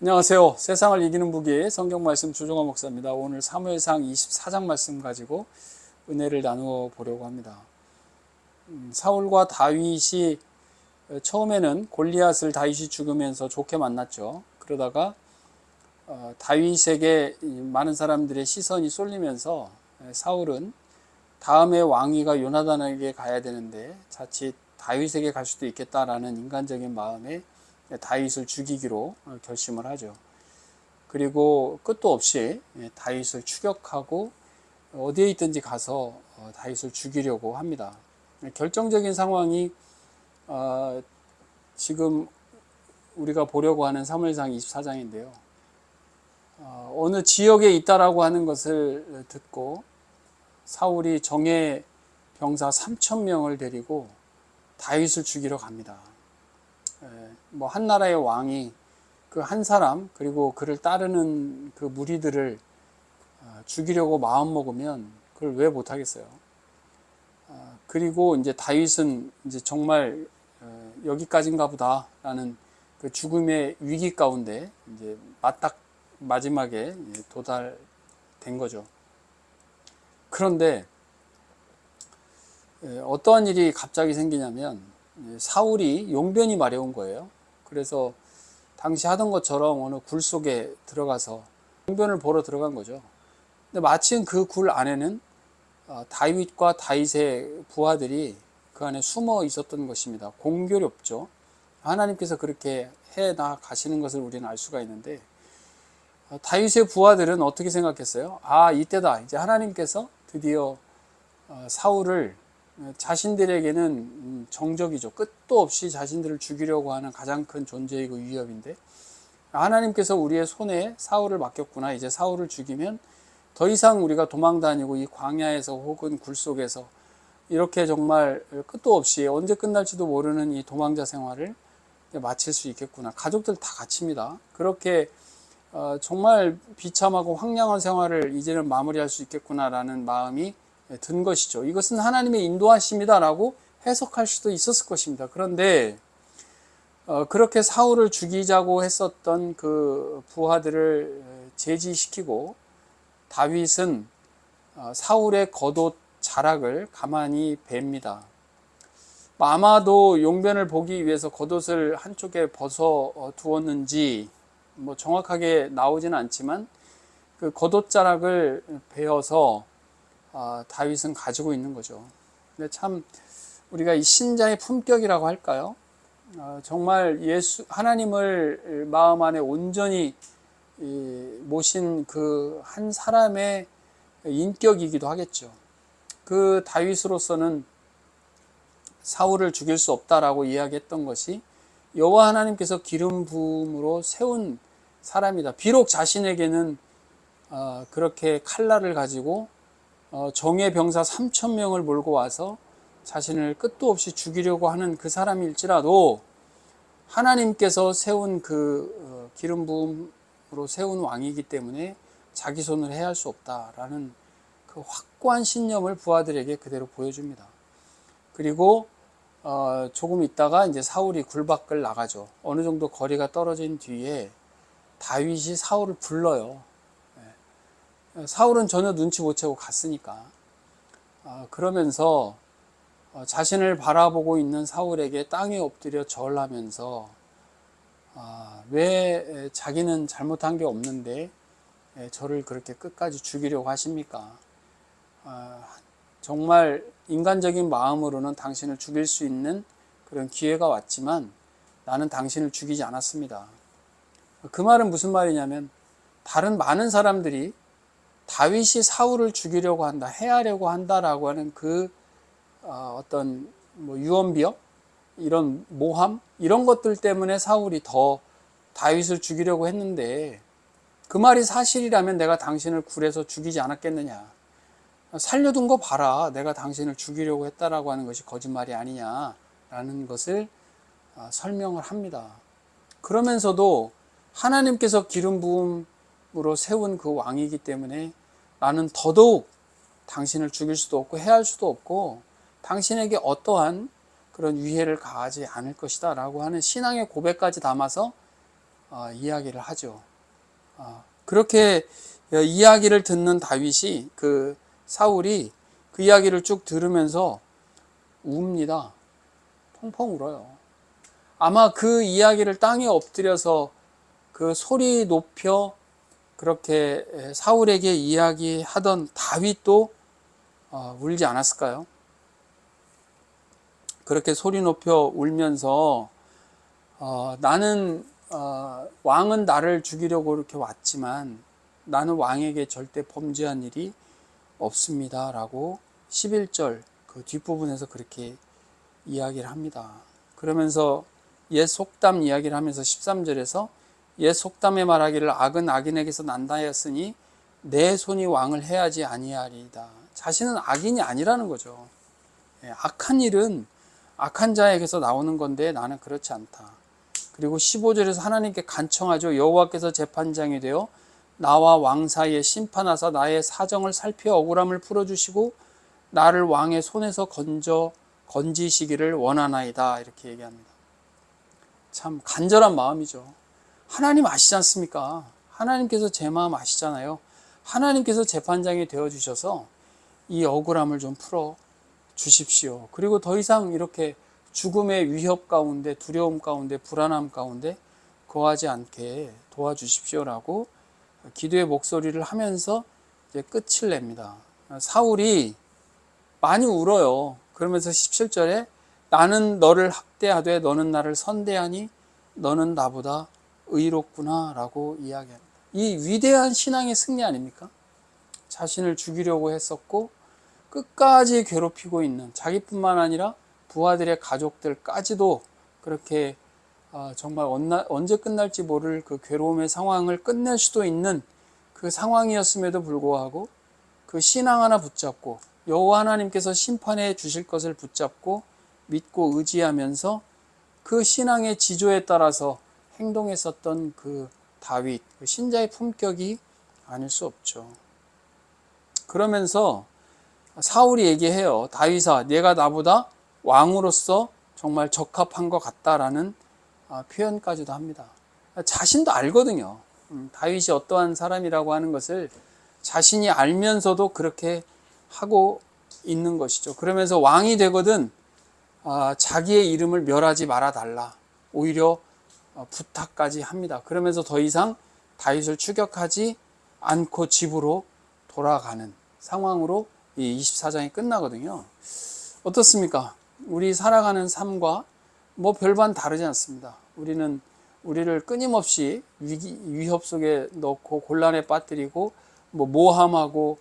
안녕하세요. 세상을 이기는 무기 성경 말씀 주종환 목사입니다. 오늘 사무엘상 24장 말씀 가지고 은혜를 나누어 보려고 합니다. 사울과 다윗이 처음에는 골리앗을 다윗이 죽으면서 좋게 만났죠. 그러다가 다윗에게 많은 사람들의 시선이 쏠리면서 사울은 다음의 왕위가 요나단에게 가야 되는데 자칫 다윗에게 갈 수도 있겠다라는 인간적인 마음에 다윗을 죽이기로 결심을 하죠. 그리고 끝도 없이 다윗을 추격하고 어디에 있든지 가서 다윗을 죽이려고 합니다. 결정적인 상황이 지금 우리가 보려고 하는 사무엘상 24장인데요. 어느 지역에 있다라고 하는 것을 듣고 사울이 정예 병사 3,000명을 데리고 다윗을 죽이러 갑니다. 한 나라의 왕이 그 한 사람 그리고 그를 따르는 그 무리들을 죽이려고 마음 먹으면 그걸 왜 못하겠어요. 그리고 이제 다윗은 이제 정말 여기까지인가 보다라는 그 죽음의 위기 가운데 이제 마지막에 도달된 거죠. 그런데 어떠한 일이 갑자기 생기냐면 사울이 용변이 마려운 거예요. 그래서 당시 하던 것처럼 어느 굴 속에 들어가서 용변을 보러 들어간 거죠. 근데 마침 그 굴 안에는 다윗과 다윗의 부하들이 그 안에 숨어 있었던 것입니다. 공교롭죠. 하나님께서 그렇게 해 나가시는 것을 우리는 알 수가 있는데 다윗의 부하들은 어떻게 생각했어요? 이때다. 이제 하나님께서 드디어 사울을 자신들에게는 정적이죠. 끝도 없이 자신들을 죽이려고 하는 가장 큰 존재이고 위협인데 하나님께서 우리의 손에 사울을 맡겼구나. 이제 사울을 죽이면 더 이상 우리가 도망 다니고 이 광야에서 혹은 굴 속에서 이렇게 정말 끝도 없이 언제 끝날지도 모르는 이 도망자 생활을 마칠 수 있겠구나. 가족들 다 갇힙니다. 그렇게 정말 비참하고 황량한 생활을 이제는 마무리할 수 있겠구나라는 마음이 든 것이죠. 이것은 하나님의 인도하심이다라고 해석할 수도 있었을 것입니다. 그런데 그렇게 사울을 죽이자고 했었던 그 부하들을 제지시키고 다윗은 사울의 겉옷 자락을 가만히 뵙니다. 아마도 용변을 보기 위해서 겉옷을 한쪽에 벗어 두었는지 정확하게 나오지는 않지만 그 겉옷 자락을 베어서 다윗은 가지고 있는 거죠. 근데 참 우리가 이 신자의 품격이라고 할까요? 정말 하나님을 마음 안에 온전히 모신 그 한 사람의 인격이기도 하겠죠. 그 다윗으로서는 사울을 죽일 수 없다라고 이야기했던 것이 여호와 하나님께서 기름 부음으로 세운 사람이다. 비록 자신에게는 그렇게 칼날을 가지고 정예 병사 3,000명을 몰고 와서 자신을 끝도 없이 죽이려고 하는 그 사람일지라도 하나님께서 세운 그 기름 부음으로 세운 왕이기 때문에 자기 손을 해할 수 없다라는 그 확고한 신념을 부하들에게 그대로 보여줍니다. 그리고 조금 있다가 이제 사울이 굴 밖을 나가죠. 어느 정도 거리가 떨어진 뒤에 다윗이 사울을 불러요. 사울은 전혀 눈치 못 채고 갔으니까. 그러면서 자신을 바라보고 있는 사울에게 땅에 엎드려 절하면서 왜 자기는 잘못한 게 없는데 저를 그렇게 끝까지 죽이려고 하십니까? 정말 인간적인 마음으로는 당신을 죽일 수 있는 그런 기회가 왔지만 나는 당신을 죽이지 않았습니다. 그 말은 무슨 말이냐면 다른 많은 사람들이 다윗이 사울을 죽이려고 한다, 해하려고 한다라고 하는 그 어떤 유언비어, 이런 모함, 이런 것들 때문에 사울이 더 다윗을 죽이려고 했는데 그 말이 사실이라면 내가 당신을 굴에서 죽이지 않았겠느냐. 살려둔 거 봐라. 내가 당신을 죽이려고 했다라고 하는 것이 거짓말이 아니냐라는 것을 설명을 합니다. 그러면서도 하나님께서 기름 부음으로 세운 그 왕이기 때문에 나는 더더욱 당신을 죽일 수도 없고 해할 수도 없고 당신에게 어떠한 그런 위해를 가하지 않을 것이다 라고 하는 신앙의 고백까지 담아서 이야기를 하죠. 그렇게 이야기를 듣는 다윗이 그 사울이 그 이야기를 쭉 들으면서 웁니다. 펑펑 울어요. 아마 그 이야기를 땅에 엎드려서 그 소리 높여 그렇게 사울에게 이야기하던 다윗도 울지 않았을까요? 그렇게 소리 높여 울면서 나는 왕은 나를 죽이려고 이렇게 왔지만 나는 왕에게 절대 범죄한 일이 없습니다 라고 11절 그 뒷부분에서 그렇게 이야기를 합니다. 그러면서 옛 속담 이야기를 하면서 13절에서 옛 속담에 말하기를 악은 악인에게서 난다 하였으니 내 손이 왕을 해하지 아니하리이다. 자신은 악인이 아니라는 거죠. 악한 일은 악한 자에게서 나오는 건데 나는 그렇지 않다. 그리고 15절에서 하나님께 간청하죠. 여호와께서 재판장이 되어 나와 왕 사이에 심판하사 나의 사정을 살펴 억울함을 풀어주시고 나를 왕의 손에서 건지시기를 원하나이다. 이렇게 얘기합니다. 참 간절한 마음이죠. 하나님 아시지 않습니까? 하나님께서 제 마음 아시잖아요. 하나님께서 재판장이 되어주셔서 이 억울함을 좀 풀어 주십시오. 그리고 더 이상 이렇게 죽음의 위협 가운데, 두려움 가운데, 불안함 가운데 거하지 않게 도와주십시오라고 기도의 목소리를 하면서 이제 끝을 냅니다. 사울이 많이 울어요. 그러면서 17절에 나는 너를 학대하되 너는 나를 선대하니 너는 나보다 의롭구나 라고 이야기합니다. 이 위대한 신앙의 승리 아닙니까? 자신을 죽이려고 했었고 끝까지 괴롭히고 있는 자기뿐만 아니라 부하들의 가족들까지도 그렇게 정말 언제 끝날지 모를 그 괴로움의 상황을 끝낼 수도 있는 그 상황이었음에도 불구하고 그 신앙 하나 붙잡고 여호와 하나님께서 심판해 주실 것을 붙잡고 믿고 의지하면서 그 신앙의 지조에 따라서 행동했었던 그 다윗, 그 신자의 품격이 아닐 수 없죠. 그러면서 사울이 얘기해요. 다윗아, 내가 나보다 왕으로서 정말 적합한 것 같다라는 표현까지도 합니다. 자신도 알거든요. 다윗이 어떠한 사람이라고 하는 것을 자신이 알면서도 그렇게 하고 있는 것이죠. 그러면서 왕이 되거든 자기의 이름을 멸하지 말아달라. 오히려 부탁까지 합니다. 그러면서 더 이상 다윗을 추격하지 않고 집으로 돌아가는 상황으로 이 24장이 끝나거든요. 어떻습니까? 우리 살아가는 삶과 뭐 별반 다르지 않습니다. 우리는 우리를 끊임없이 위협 속에 넣고 곤란에 빠뜨리고 뭐 모함하고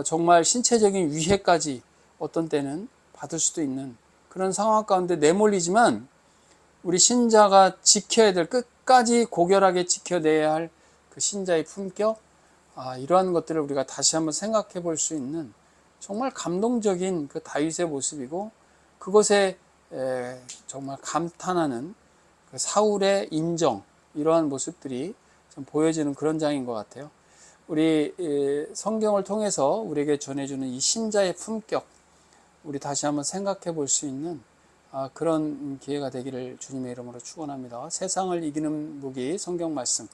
정말 신체적인 위해까지 어떤 때는 받을 수도 있는 그런 상황 가운데 내몰리지만 우리 신자가 지켜야 될 끝까지 고결하게 지켜내야 할 그 신자의 품격 이러한 것들을 우리가 다시 한번 생각해 볼 수 있는 정말 감동적인 그 다윗의 모습이고 그것에 정말 감탄하는 그 사울의 인정 이러한 모습들이 좀 보여지는 그런 장인 것 같아요. 우리 성경을 통해서 우리에게 전해주는 이 신자의 품격 우리 다시 한번 생각해 볼 수 있는 그런 기회가 되기를 주님의 이름으로 축원합니다. 세상을 이기는 무기 성경 말씀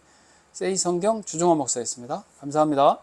세이 성경 주종원 목사였습니다. 감사합니다.